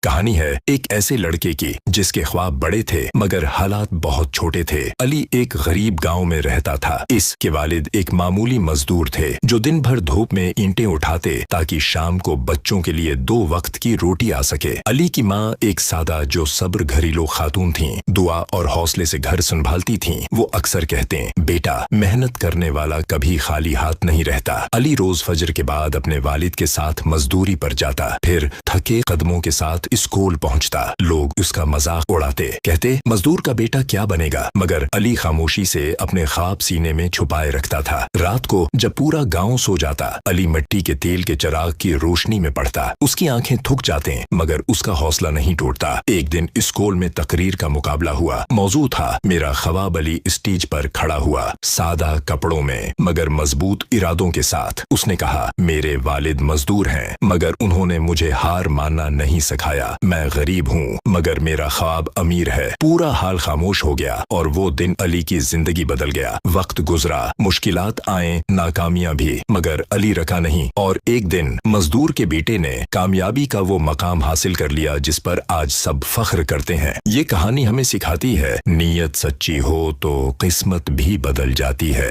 کہانی ہے ایک ایسے لڑکے کی جس کے خواب بڑے تھے مگر حالات بہت چھوٹے تھے۔ علی ایک غریب گاؤں میں رہتا تھا۔ اس کے والد ایک معمولی مزدور تھے جو دن بھر دھوپ میں اینٹیں اٹھاتے تاکہ شام کو بچوں کے لیے 2 وقت کی روٹی آ سکے۔ علی کی ماں ایک سادہ جو صبر گھریلو خاتون تھیں، دعا اور حوصلے سے گھر سنبھالتی تھیں۔ وہ اکثر کہتے ہیں، بیٹا محنت کرنے والا کبھی خالی ہاتھ نہیں رہتا۔ علی روز فجر کے بعد اپنے والد کے ساتھ مزدوری پر جاتا، پھر تھکے قدموں کے ساتھ اسکول پہنچتا۔ لوگ اس کا مذاق اڑاتے، کہتے مزدور کا بیٹا کیا بنے گا، مگر علی خاموشی سے اپنے خواب سینے میں چھپائے رکھتا تھا۔ رات کو جب پورا گاؤں سو جاتا، علی مٹی کے تیل کے چراغ کی روشنی میں پڑھتا۔ اس کی آنکھیں تھک جاتے ہیں مگر اس کا حوصلہ نہیں ٹوٹتا۔ ایک دن اسکول میں تقریر کا مقابلہ ہوا۔ موضوع تھا میرا خواب۔ علی اسٹیج پر کھڑا ہوا، سادہ کپڑوں میں مگر مضبوط ارادوں کے ساتھ۔ اس نے کہا، میرے والد مزدور ہیں مگر انہوں نے مجھے ہار ماننا نہیں سکھایا۔ میں غریب ہوں مگر میرا خواب امیر ہے۔ پورا حال خاموش ہو گیا اور وہ دن علی کی زندگی بدل گیا۔ وقت گزرا، مشکلات آئیں، ناکامیاں بھی، مگر علی رکا نہیں، اور ایک دن مزدور کے بیٹے نے کامیابی کا وہ مقام حاصل کر لیا جس پر آج سب فخر کرتے ہیں۔ یہ کہانی ہمیں سکھاتی ہے، نیت سچی ہو تو قسمت بھی بدل جاتی ہے۔